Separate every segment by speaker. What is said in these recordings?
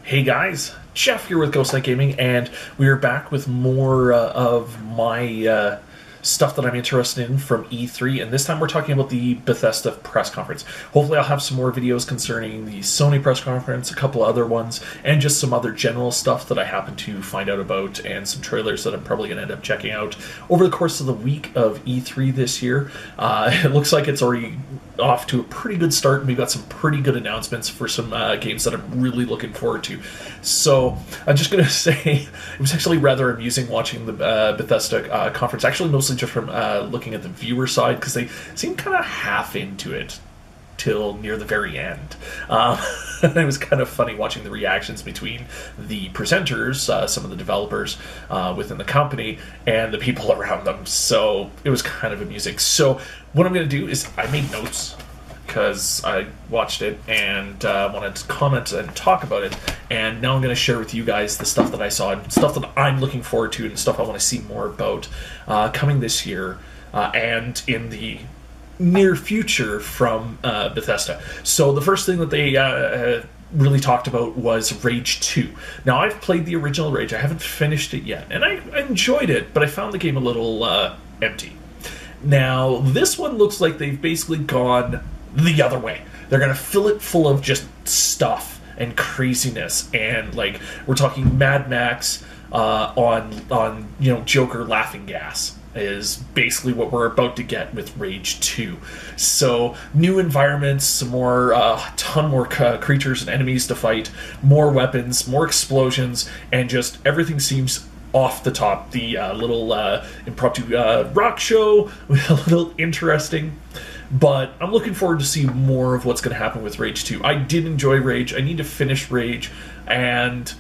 Speaker 1: Hey guys, Jeff here with Ghost Knight Gaming, and we are back with more of my stuff that I'm interested in from E3, and this time we're talking about the Bethesda Press Conference. Hopefully I'll have some more videos concerning the Sony Press Conference, a couple other ones, and just some other general stuff that I happen to find out about, and some trailers that I'm probably going to end up checking out over the course of the week of E3 this year. It looks like it's already off to a pretty good start, and we've got some pretty good announcements for some games that I'm really looking forward to. So I'm just going to say it was actually rather amusing watching the Bethesda conference, actually mostly just from looking at the viewer side, because they seemed kind of half into it till near the very end. It was kind of funny watching the reactions between the presenters, some of the developers within the company, and the people around them. So it was kind of amusing. So what I'm going to do is I made notes because I watched it and wanted to comment and talk about it. And now I'm going to share with you guys the stuff that I saw and stuff that I'm looking forward to and stuff I want to see more about coming this year and in the near future from Bethesda. So the first thing that they really talked about was Rage 2. Now, I've played the original Rage. I haven't finished it yet, and I enjoyed it, but I found the game a little empty. Now, this one looks like they've basically gone the other way. They're going to fill it full of just stuff and craziness, and like we're talking Mad Max on Joker laughing gas is basically what we're about to get with Rage 2. So new environments, some more, ton more creatures and enemies to fight, more weapons, more explosions, and just everything seems off the top. The little impromptu rock show, a little interesting. But I'm looking forward to see more of what's going to happen with Rage 2. I did enjoy Rage. I need to finish Rage, and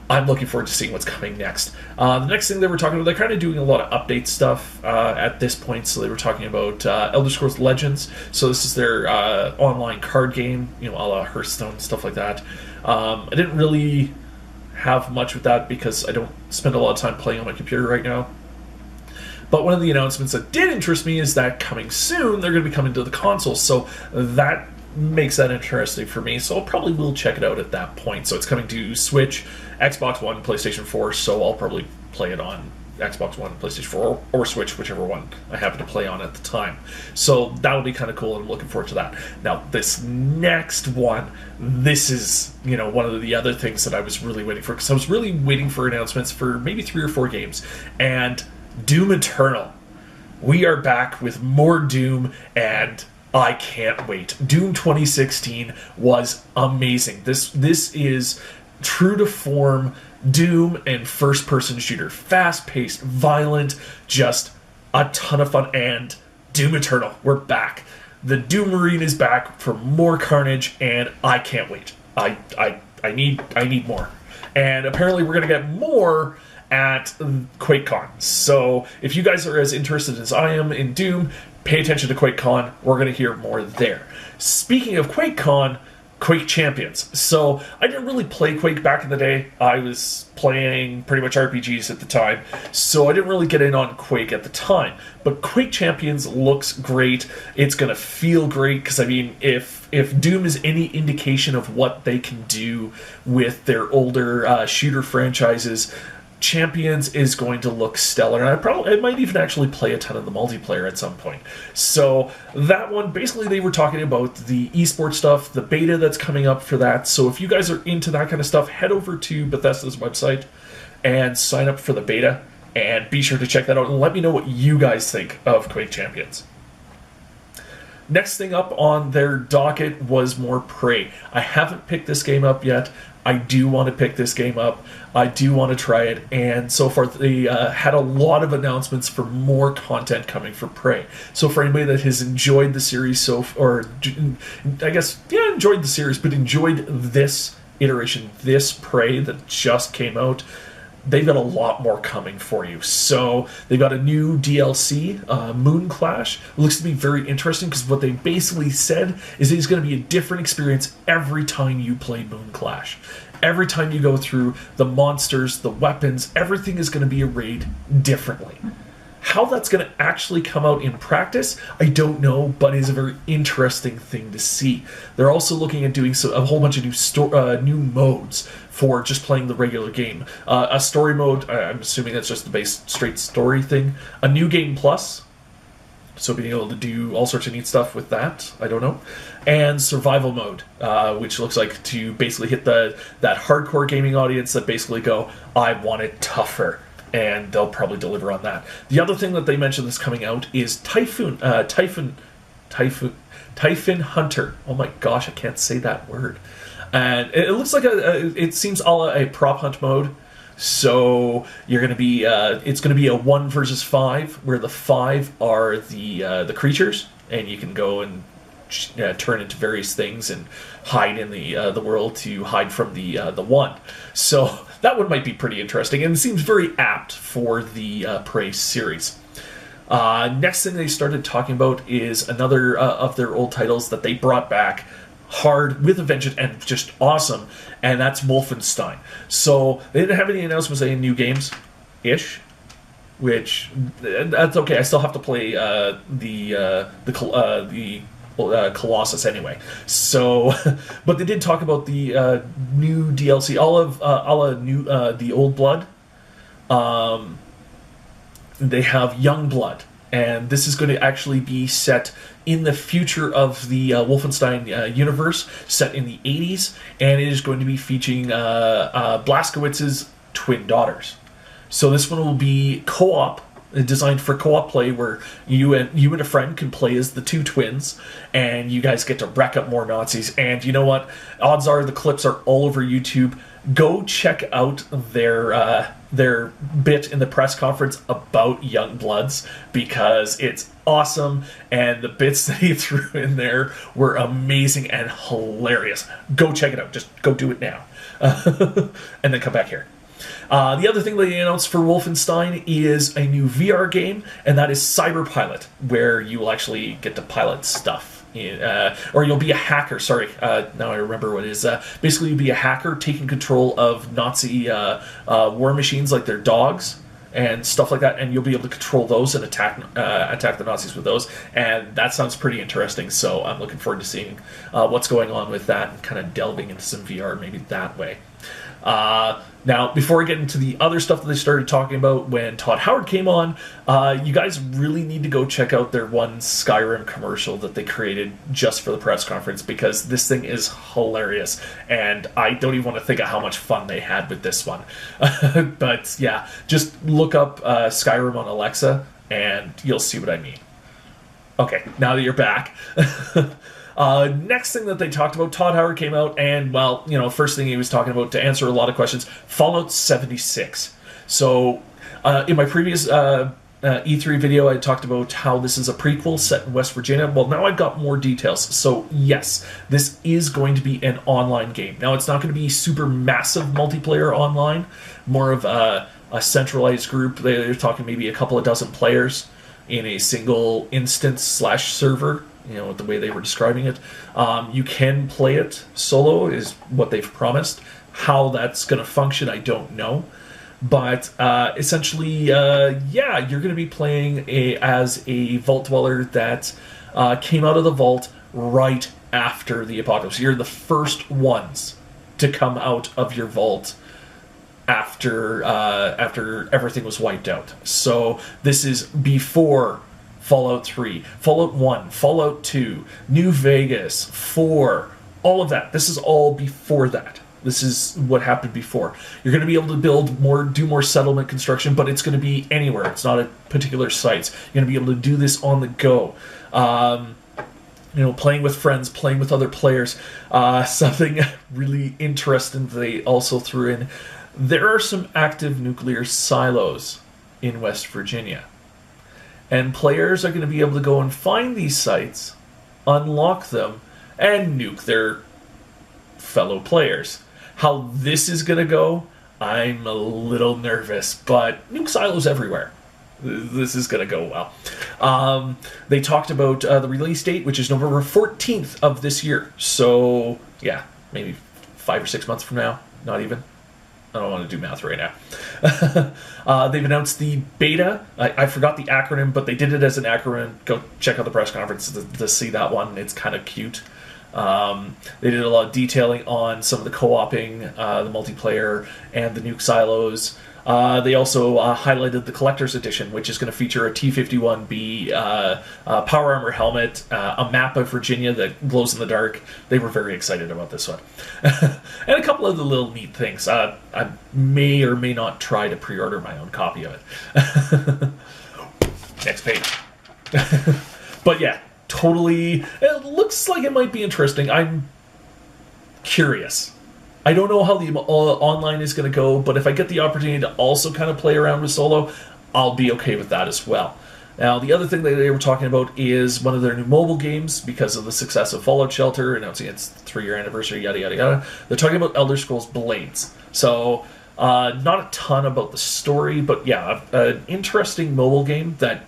Speaker 1: I'm looking forward to seeing what's coming next. The next thing they were talking about, they're kind of doing a lot of update stuff at this point. So they were talking about Elder Scrolls Legends. So this is their online card game, a la Hearthstone, stuff like that. I didn't really have much with that because I don't spend a lot of time playing on my computer right now. But one of the announcements that did interest me is that coming soon, they're going to be coming to the consoles. So that makes that interesting for me, so I probably will check it out at that point. So it's coming to Switch, Xbox One, PlayStation 4, so I'll probably play it on Xbox One, PlayStation 4, or Switch, whichever one I happen to play on at the time. So that'll be kind of cool, and I'm looking forward to that. Now, this next one, this is, one of the other things that I was really waiting for, because I was really waiting for announcements for maybe 3 or 4 games, and Doom Eternal. We are back with more Doom, and I can't wait. Doom 2016 was amazing. This is true to form Doom and first-person shooter. Fast-paced, violent, just a ton of fun. And Doom Eternal, we're back. The Doom Marine is back for more carnage, and I can't wait. I need more. And apparently we're going to get more at QuakeCon. So if you guys are as interested as I am in Doom, pay attention to QuakeCon. We're going to hear more there. Speaking of QuakeCon, Quake Champions. So I didn't really play Quake back in the day. I was playing pretty much RPGs at the time, so I didn't really get in on Quake at the time. But Quake Champions looks great. It's going to feel great, because if Doom is any indication of what they can do with their older shooter franchises, Champions is going to look stellar, and I might even actually play a ton of the multiplayer at some point. So that one, basically they were talking about the esports stuff, the beta that's coming up for that. So if you guys are into that kind of stuff, head over to Bethesda's website and sign up for the beta, and be sure to check that out and let me know what you guys think of Quake Champions. Next thing up on their docket was more Prey. I haven't picked this game up yet. I do want to pick this game up. I do want to try it, and so far they had a lot of announcements for more content coming for Prey. So for anybody that has enjoyed the series enjoyed the series, but enjoyed this iteration, this Prey that just came out, they've got a lot more coming for you. So they've got a new DLC, Moon Clash. It looks to be very interesting, because what they basically said is it's going to be a different experience every time you play Moon Clash. Every time you go through the monsters, the weapons, everything is going to be arrayed differently. How that's going to actually come out in practice, I don't know, but is a very interesting thing to see. They're also looking at doing a whole bunch of new modes for just playing the regular game. A story mode, I'm assuming that's just the base straight story thing. A new game plus, so being able to do all sorts of neat stuff with that, I don't know. And survival mode, which looks like to basically hit that hardcore gaming audience that basically go, I want it tougher. And they'll probably deliver on that. The other thing that they mentioned that's coming out is Typhoon Hunter. Oh my gosh, I can't say that word. And it looks like it seems a prop hunt mode. So you're going to be, it's going to be a 1 versus 5, where the 5 are the creatures, and you can go and turn into various things and hide in the world to hide from the 1. So that one might be pretty interesting, and it seems very apt for the Prey series. Next thing they started talking about is another of their old titles that they brought back hard with a vengeance and just awesome, and that's Wolfenstein. So they didn't have any announcements saying new games ish, which that's okay. I still have to play the Colossus anyway. So, but they did talk about the new DLC, all of the Old Blood. They have Young Blood, and this is going to actually be set in the future of the Wolfenstein universe, set in the 80s, and it is going to be featuring Blazkowicz's twin daughters. So this one will be co-op, designed for co-op play, where you and a friend can play as the two twins, and you guys get to rack up more Nazis. And you know what? Odds are the clips are all over YouTube. Go check out their bit in the press conference about Young Bloods, because it's awesome, and the bits that he threw in there were amazing and hilarious. Go check it out. Just go do it now. And then come back here. The other thing they announced for Wolfenstein is a new VR game, and that is Cyberpilot, where you will actually get to pilot stuff. Or you'll be a hacker, sorry, now I remember what it is. Basically, you'll be a hacker taking control of Nazi war machines, like their dogs and stuff like that, and you'll be able to control those and attack the Nazis with those, and that sounds pretty interesting, so I'm looking forward to seeing what's going on with that and kind of delving into some VR maybe that way. Now, before I get into the other stuff that they started talking about when Todd Howard came on, you guys really need to go check out their one Skyrim commercial that they created just for the press conference, because this thing is hilarious, and I don't even want to think of how much fun they had with this one. But yeah, just look up Skyrim on Alexa, and you'll see what I mean. Okay, now that you're back. Next thing that they talked about, Todd Howard came out, and, well, you know, first thing he was talking about, to answer a lot of questions, Fallout 76. So, in my previous E3 video, I talked about how this is a prequel set in West Virginia. Well, now I've got more details. So, yes, this is going to be an online game. Now, it's not going to be super massive multiplayer online, more of a centralized group. They're talking maybe a couple of dozen players in a single instance/server. You know, the way they were describing it. You can play it solo, is what they've promised. How that's going to function, I don't know. But essentially, yeah, you're going to be playing as a vault dweller that came out of the vault right after the apocalypse. You're the first ones to come out of your vault after everything was wiped out. So this is before Fallout 3, Fallout 1, Fallout 2, New Vegas, 4, all of that. This is all before that. This is what happened before. You're going to be able to do more settlement construction, but it's going to be anywhere. It's not at particular sites. You're going to be able to do this on the go. You know, playing with friends, playing with other players. Something really interesting they also threw in. There are some active nuclear silos in West Virginia. And players are going to be able to go and find these sites, unlock them, and nuke their fellow players. How this is going to go, I'm a little nervous, but nuke silos everywhere. This is going to go well. They talked about the release date, which is November 14th of this year. So, yeah, maybe 5 or 6 months from now, not even. I don't want to do math right now. They've announced the beta. I forgot the acronym, but they did it as an acronym. Go check out the press conference to see that one. It's kind of cute. They did a lot of detailing on some of the co-oping, the multiplayer, and the nuke silos. They also highlighted the collector's edition, which is going to feature a T-51B power armor helmet, a map of Virginia that glows in the dark. They were very excited about this one. And a couple of the little neat things. I may or may not try to pre-order my own copy of it. Next page. But yeah, totally. It looks like it might be interesting. I'm curious. I don't know how the online is going to go, but if I get the opportunity to also kind of play around with solo, I'll be okay with that as well. Now, the other thing that they were talking about is one of their new mobile games, because of the success of Fallout Shelter, announcing its 3-year anniversary, yada, yada, yada. They're talking about Elder Scrolls Blades. So, not a ton about the story, but yeah, an interesting mobile game that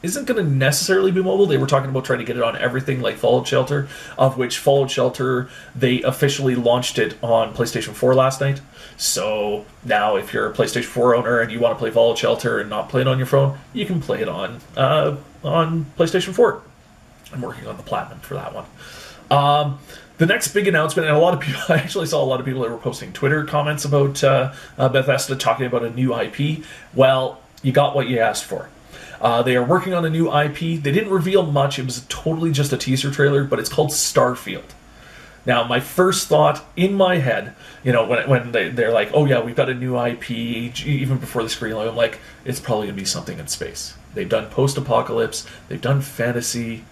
Speaker 1: isn't going to necessarily be mobile. They were talking about trying to get it on everything like Fallout Shelter, of which Fallout Shelter, they officially launched it on PlayStation 4 last night. So now if you're a PlayStation 4 owner and you want to play Fallout Shelter and not play it on your phone, you can play it on PlayStation 4. I'm working on the Platinum for that one. The next big announcement, and a lot of people, I actually saw a lot of people that were posting Twitter comments about Bethesda talking about a new IP. Well, you got what you asked for. They are working on a new IP. They didn't reveal much. It was totally just a teaser trailer, but it's called Starfield. Now, my first thought in my head, you know, when they're like, oh yeah, we've got a new IP, even before the screen, I'm like, it's probably going to be something in space. They've done post-apocalypse. They've done fantasy.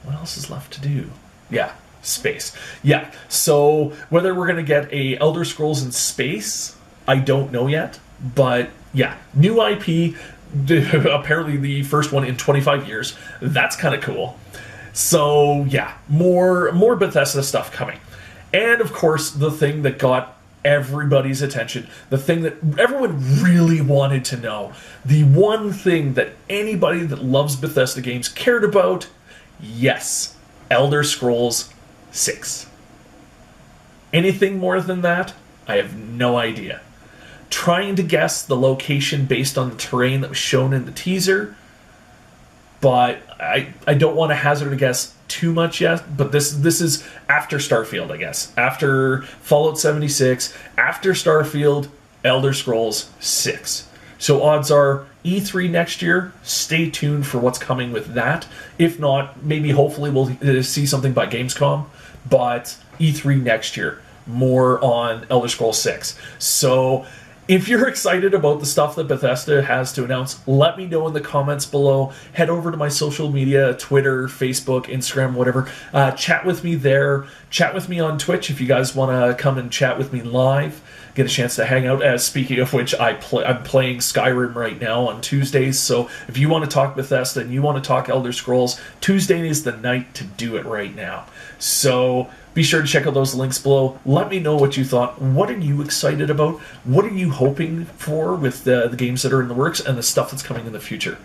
Speaker 1: What else is left to do? Yeah, space. Yeah, so whether we're going to get a Elder Scrolls in space, I don't know yet. But yeah, new IP. Apparently the first one in 25 years. That's kind of cool. So yeah, more Bethesda stuff coming. And of course, the thing that got everybody's attention, the thing that everyone really wanted to know, the one thing that anybody that loves Bethesda games cared about, yes, Elder Scrolls 6. Anything more than that, I have no idea. Trying to guess the location based on the terrain that was shown in the teaser, but I don't want to hazard a guess too much yet, but this is after Starfield, I guess. After Fallout 76, after Starfield, Elder Scrolls 6. So odds are E3 next year, stay tuned for what's coming with that. If not, maybe hopefully we'll see something by Gamescom, but E3 next year, more on Elder Scrolls 6. So if you're excited about the stuff that Bethesda has to announce, let me know in the comments below. Head over to my social media, Twitter, Facebook, Instagram, whatever. Chat with me there. Chat with me on Twitch if you guys want to come and chat with me live. Get a chance to hang out. Speaking of which, I'm playing Skyrim right now on Tuesdays. So if you want to talk Bethesda and you want to talk Elder Scrolls, Tuesday is the night to do it right now. So be sure to check out those links below. Let me know what you thought. What are you excited about? What are you hoping for with the games that are in the works and the stuff that's coming in the future?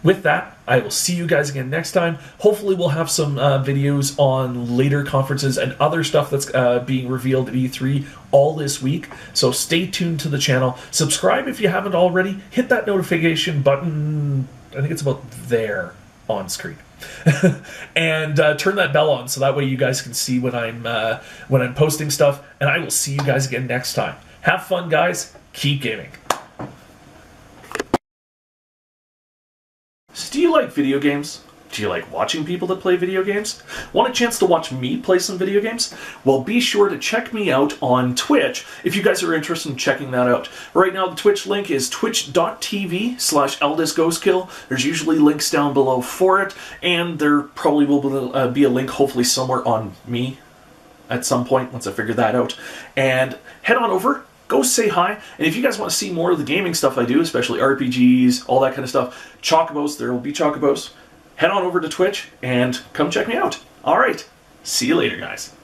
Speaker 1: With that, I will see you guys again next time. Hopefully we'll have some videos on later conferences and other stuff that's being revealed at E3 all this week. So stay tuned to the channel. Subscribe if you haven't already. Hit that notification button. I think it's about there on screen. And turn that bell on so that way you guys can see when I'm posting stuff. And I will see you guys again next time. Have fun, guys. Keep gaming. So do you like video games? Do you like watching people that play video games? Want a chance to watch me play some video games? Well, be sure to check me out on Twitch if you guys are interested in checking that out. Right now, the Twitch link is twitch.tv/EldisGhostKill. There's usually links down below for it, and there probably will be a link hopefully somewhere on me at some point once I figure that out. And head on over. Go say hi, and if you guys want to see more of the gaming stuff I do, especially RPGs, all that kind of stuff, Chocobos, there will be Chocobos, head on over to Twitch and come check me out. Alright, see you later, guys.